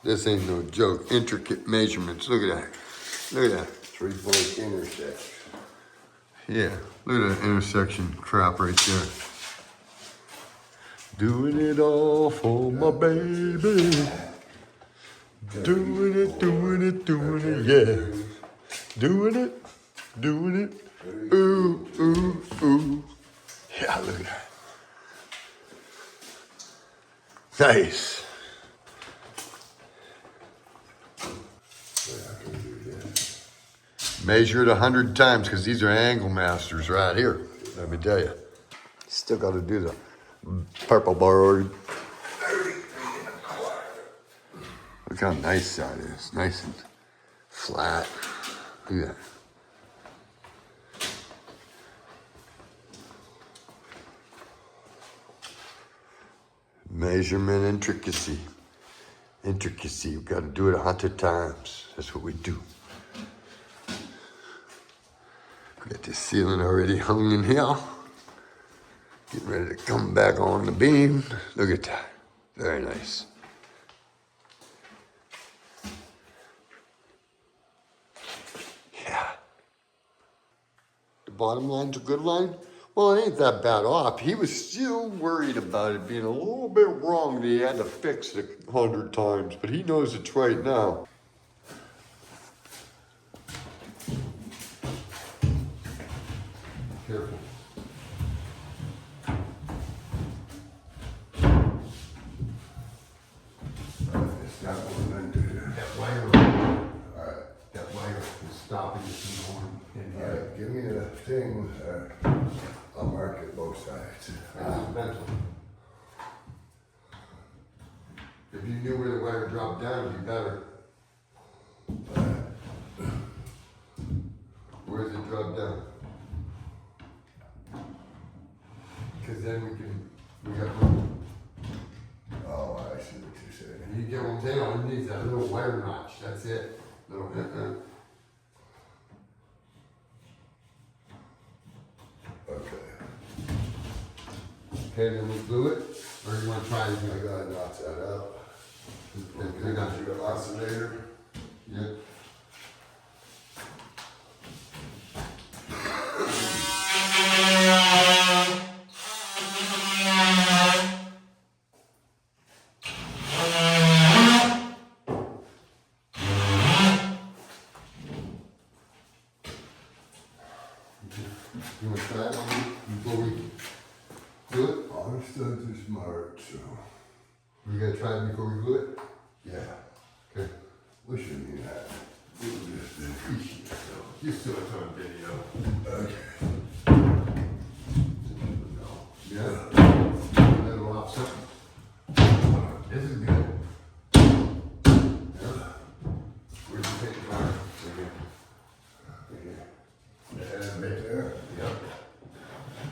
This ain't no joke. Intricate measurements. Look at that. Look at that. 3-point intersection. Yeah, look at that intersection crap right there. Doing it all for my baby. Doing it, yeah. Doing it. Ooh, ooh, ooh. Yeah, look at that. Nice. Measure it 100 times because these are angle masters right here. Let me tell you. Still got to do the purple board. Look how nice that is. Nice and flat. Look at that. Measurement intricacy. Intricacy. We've got to do it 100 times. That's what we do. Got the ceiling already hung in here. Getting ready to come back on the beam. Look at that. Very nice. Yeah. The bottom line's a good line. Well, it ain't that bad off. He was still worried about it being a little bit wrong that he had to fix it 100 times, but he knows it's right now. Careful. That wire is stopping it from going in here. All right, give me a thing. I'll mark it both sides. Mental. If you knew where the wire dropped down, it'd be better. Where does it drop down? Because then we got room. Oh, I see what you're saying. And you get one down, it needs that little wire notch. That's it. Little Okay. Okay, then we glue it. Or you want to try it I again? gotta notch that up. I got you. Your oscillator. Yeah. You want to try it before we do it? Understood this mark, so. We gotta try it before we glue it? Yeah. Okay. We shouldn't need that. We'll just do You still have on video. Okay. Yeah. That'll offset. This is good. Yeah. Where'd you take the wire? And right there. Yep.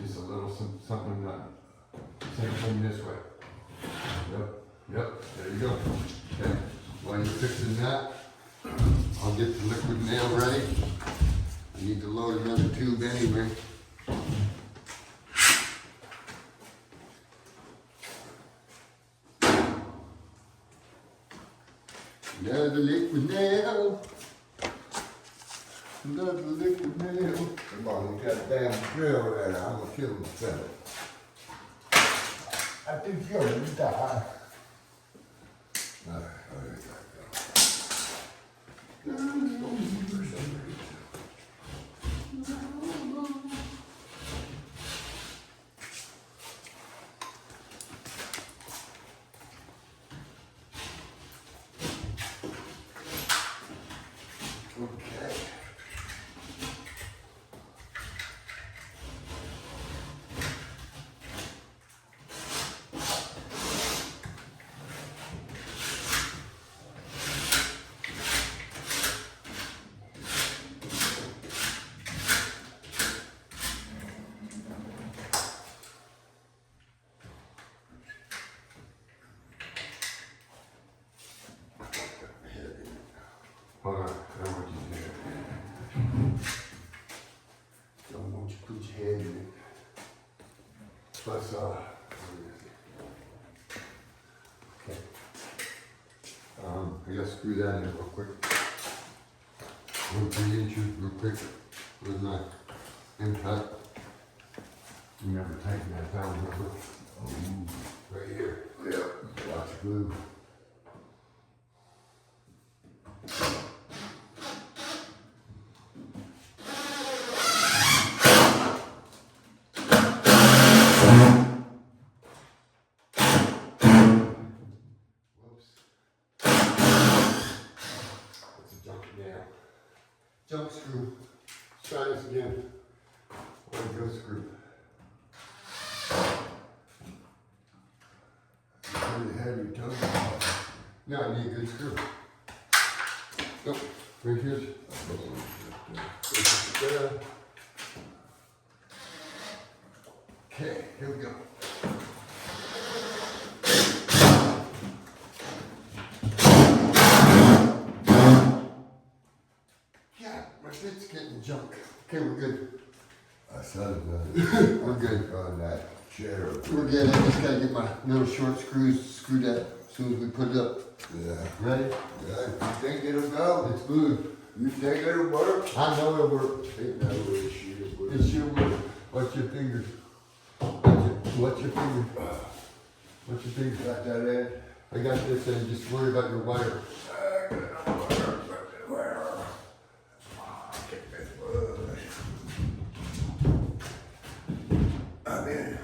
Just a little something that. Same thing this way. Yep. There you go. Okay. While you're fixing that, I'll get the liquid nail ready. I need to load another tube anyway. Another liquid nail. Another liquid nail. Come on, we got a damn drill there. I'm gonna kill myself. I think you're gonna die. All right, Okay. Hold on, I don't want you to do it. Don't want you to put your head in it. Plus, okay. I gotta screw that in real quick. 1 3-inches real quick with my impact. Remember tighten that down real quick. Oh, right here. Yep, lots of glue. Whoops. That's a junk nail. Junk screw. Let's try this again. One go screw. Pretty heavy tongue. Now I need a good screw. Nope. Right here's. There. Okay, here we go. Yeah, my fit's getting junk. Okay, we're good. I said it. We're good. On that chair. We're good. I just gotta get my little short screws screwed up as soon as we put it up. Yeah. Ready? Yeah, you think it'll go? It's smooth. You think it'll work? I know it'll work. Ain't no way shit will. It sure will. Watch your fingers. Watch your fingers. Watch your fingers. Got that in? I got this end. Just worry about your wire. I'm in.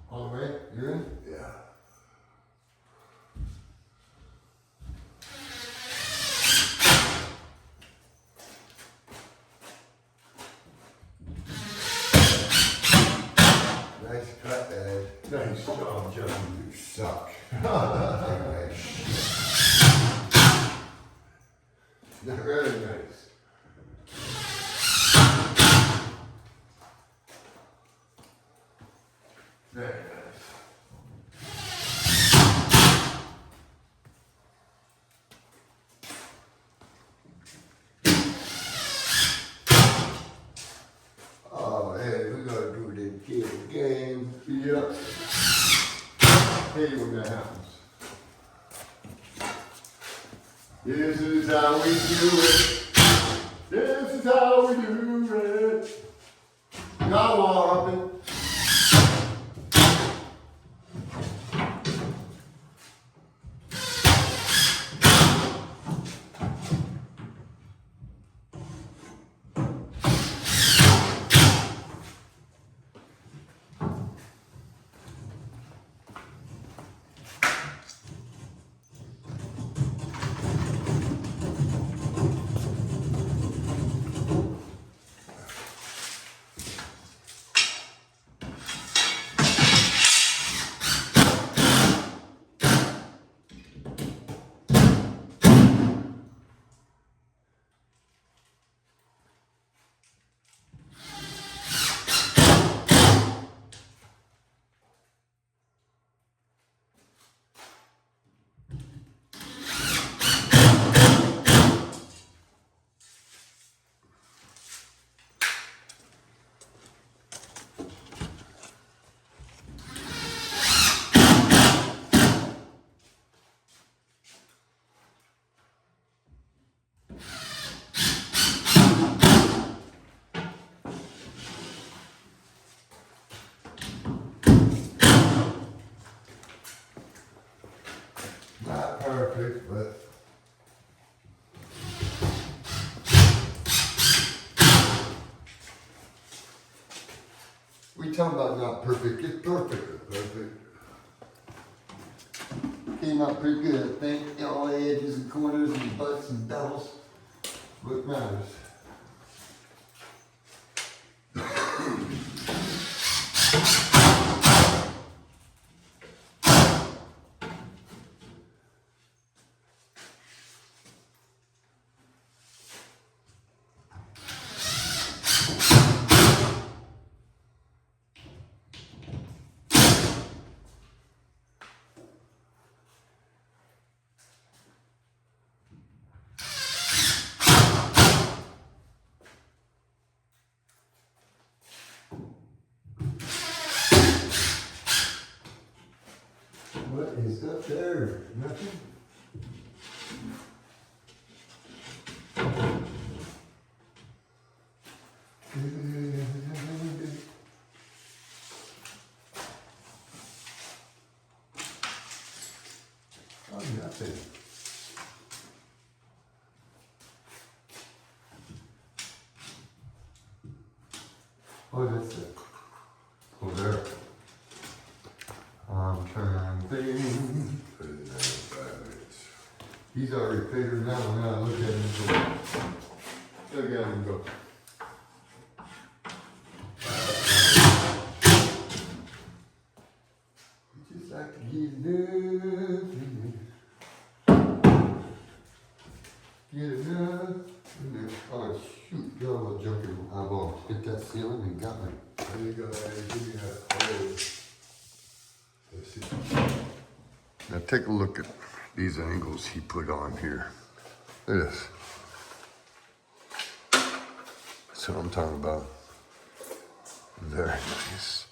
All the way? You're in? Yeah. Nice cut, Ed. Nice job, John. You suck. Very nice. Very nice. Oh, hey, we're gonna do the kid game. Yep. Hate when that happens. This is how we do it. This is how we do it. Got a wall up it. Not perfect, but We talking about not perfect. It's perfect. perfect. Came out pretty good, I think. All the edges and corners and butts and bells. What matters. is up there? Nothing? Oh, nothing. Oh, that's it. Oh, there. I'm trying things. Put it in 5 minutes. He's already figured it out. I'm gonna look at him and go. Look at him and go. Just like he's doing. Get enough. Oh, shoot. Got a little junk in my eyeball. Hit that ceiling and got me. There you go, Eddie. Give me that hole. Let's see. Now take a look at these angles he put on here. Look at this. That's what I'm talking about. Very nice.